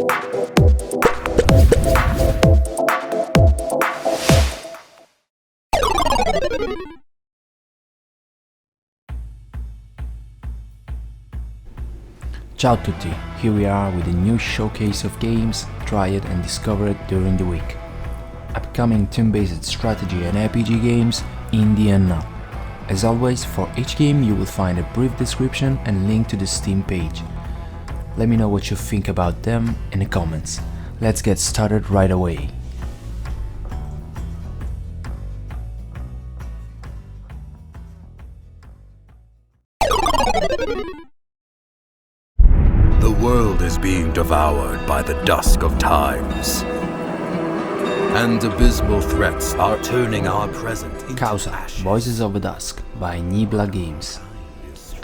Ciao tutti, here we are with a new showcase of games tried and discovered during the week. Upcoming turn-based strategy and RPG games, indie and not. As always, for each game you will find a brief description and link to the Steam page. Let me know what you think about them in the comments. Let's get started right away. The world is being devoured by the dusk of times, and abysmal threats are turning our present into Causa, ashes. Voices of the Dusk by Niebla Games.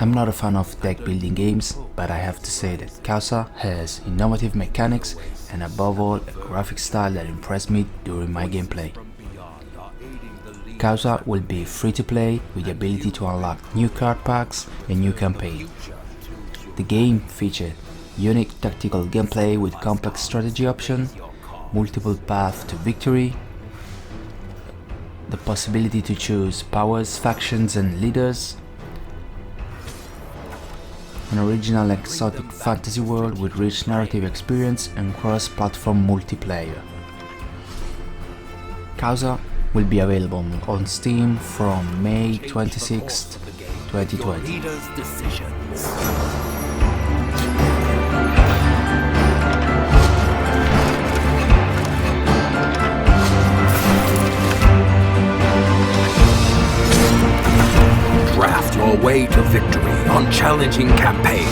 I'm not a fan of deck building games, but I have to say that Causa has innovative mechanics and above all a graphic style that impressed me during my gameplay. Causa will be free to play with the ability to unlock new card packs and new campaign. The game featured unique tactical gameplay with complex strategy options, multiple paths to victory, the possibility to choose powers, factions and leaders, an original exotic fantasy world with rich narrative experience and cross-platform multiplayer. Causa will be available on Steam from May 26, 2020. Draft your way to victory on challenging campaigns.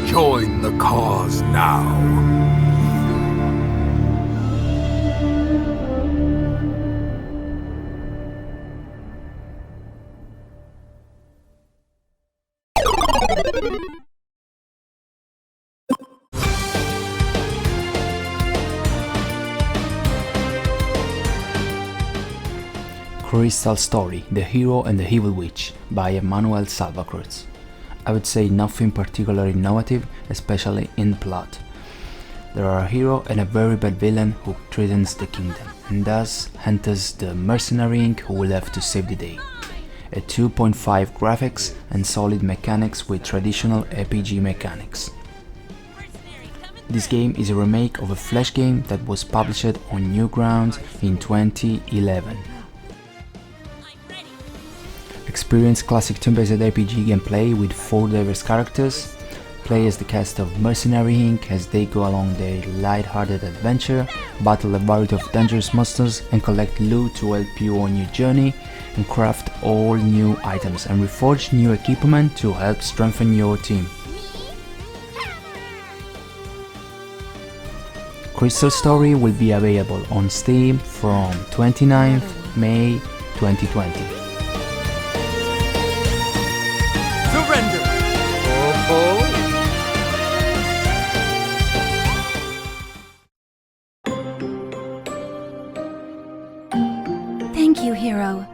Join the cause now. Crystal Story, The Hero and the Evil Witch by Emmanuel Salva Cruz. I would say nothing particularly innovative, especially in the plot. There are a hero and a very bad villain who threatens the kingdom, and thus enters the Mercenary Inc who will have to save the day. A 2.5 graphics and solid mechanics with traditional RPG mechanics. This game is a remake of a Flash game that was published on Newgrounds in 2011. Experience classic turn-based RPG gameplay with 4 diverse characters, play as the cast of Mercenary Inc as they go along their light-hearted adventure, battle a variety of dangerous monsters and collect loot to help you on your journey, and craft all new items and reforge new equipment to help strengthen your team. Crystal Story will be available on Steam from 29th May 2020. Surrender! Thank you, hero.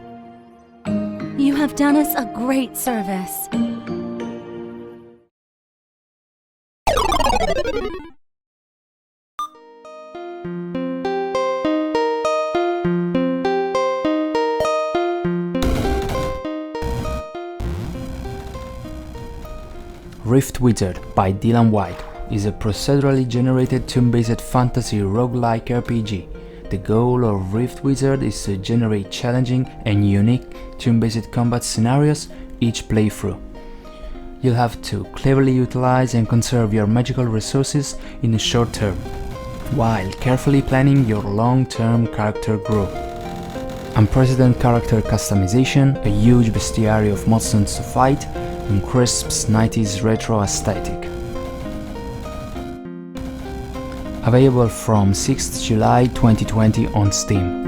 You have done us a great service. Rift Wizard by Dylan White is a procedurally generated turn-based fantasy roguelike RPG. The goal of Rift Wizard is to generate challenging and unique turn-based combat scenarios each playthrough. You'll have to cleverly utilize and conserve your magical resources in the short term, while carefully planning your long-term character growth. Unprecedented character customization, a huge bestiary of monsters to fight, and crisp 90s retro aesthetic. Available from 6th July 2020 on Steam.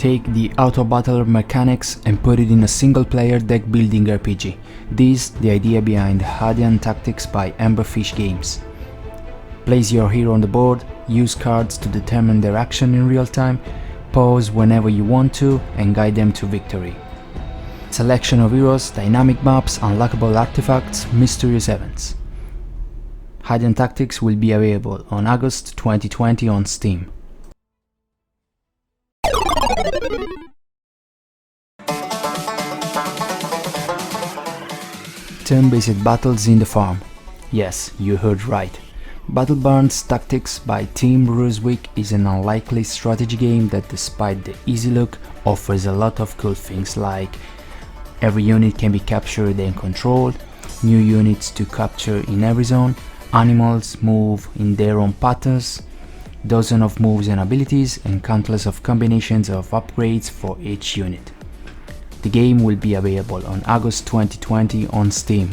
take the auto-battle mechanics and put it in a single-player deck-building RPG. This the idea behind Hadean Tactics by Emberfish Games. Place your hero on the board, use cards to determine their action in real time, pause whenever you want to, and guide them to victory. Selection of heroes, dynamic maps, unlockable artifacts, mysterious events. Hadean Tactics will be available on August 2020 on Steam. Turn-based battles in the farm. Yes, you heard right. Battleborn's Tactics by Team Ruswick is an unlikely strategy game that, despite the easy look, offers a lot of cool things like every unit can be captured and controlled, new units to capture in every zone, animals move in their own patterns, dozens of moves and abilities, and countless of combinations of upgrades for each unit. The game will be available on August 2020 on Steam.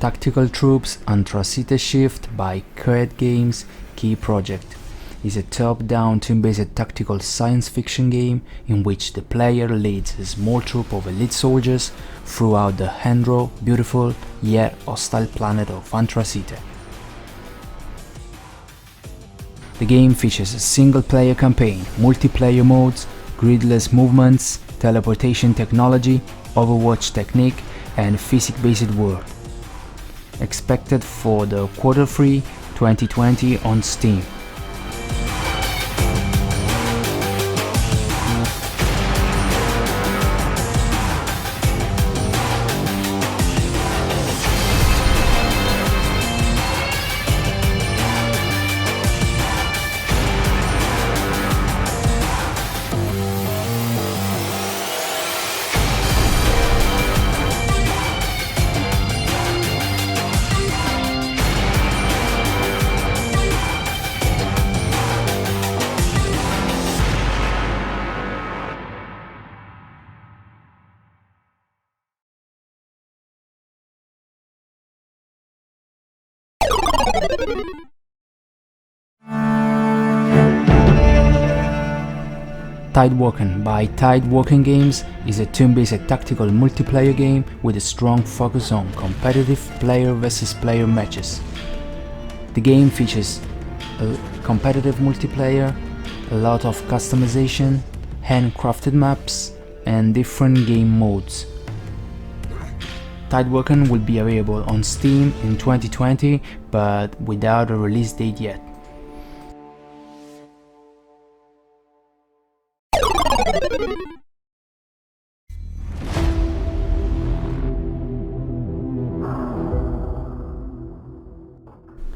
Tactical Troops Anthracite Shift by Coed Games Key Project is a top-down turn-based tactical science fiction game in which the player leads a small troop of elite soldiers throughout the hand-drawn, beautiful yet hostile planet of Anthracite. The game features a single-player campaign, multiplayer modes, gridless movements, teleportation technology, Overwatch technique, and physics-based world. Expected for the Q3 2020 on Steam. Tidewoken by Tidewoken Games is a turn-based tactical multiplayer game with a strong focus on competitive player versus player matches. The game features a competitive multiplayer, a lot of customization, handcrafted maps, and different game modes. Tidewoken will be available on Steam in 2020, but without a release date yet.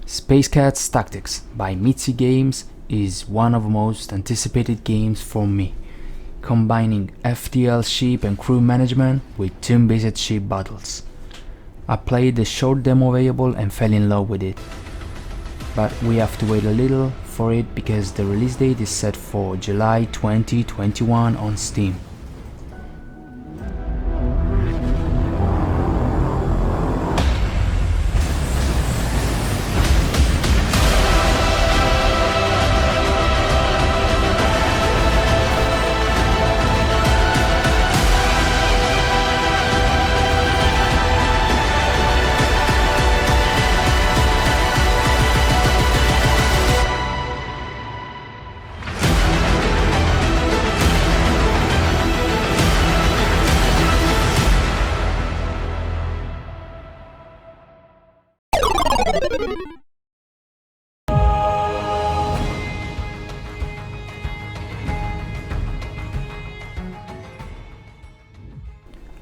Space Cats Tactics by Mitzi Games is one of the most anticipated games for me, combining FTL ship and crew management with turn-based ship battles. I played the short demo available and fell in love with it, but we have to wait a little for it because the release date is set for July 2021 on Steam.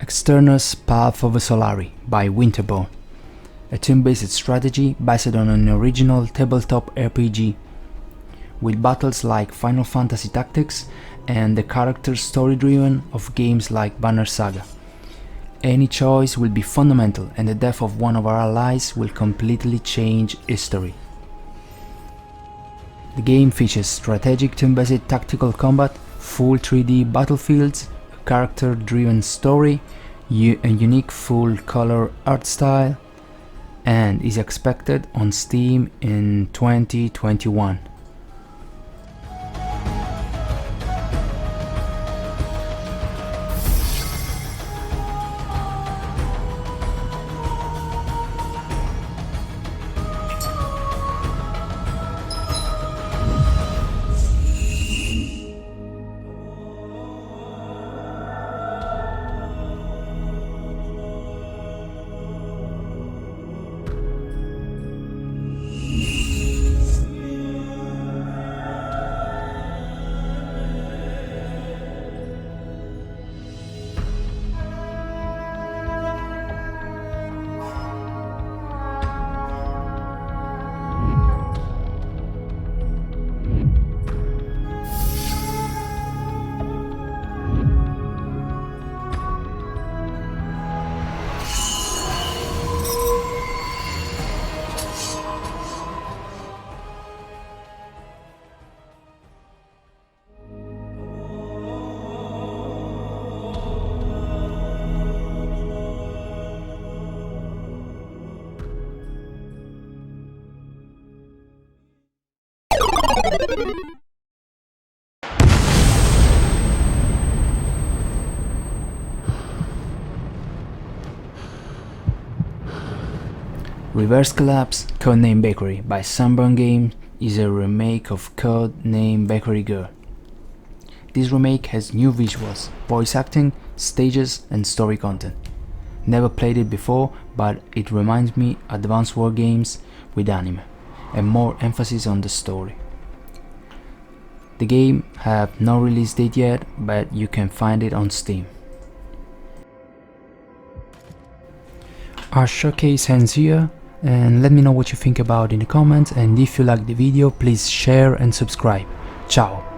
Externus Path of the Solari by Winterborn, a turn-based strategy based on an original tabletop RPG, with battles like Final Fantasy Tactics and the character story-driven of games like Banner Saga. Any choice will be fundamental, and the death of one of our allies will completely change history. The game features strategic turn-based tactical combat, full 3D battlefields, a character-driven story, a unique full color art style, and is expected on Steam in 2021. Reverse Collapse Codename Bakery by Sunborn Games is a remake of Codename Bakery Girl. This remake has new visuals, voice acting, stages and story content. Never played it before, but it reminds me Advance War games with anime and more emphasis on the story. The game have no release date yet, but you can find it on Steam. Our showcase ends here, and let me know what you think about in the comments, and if you like the video please share and subscribe. Ciao!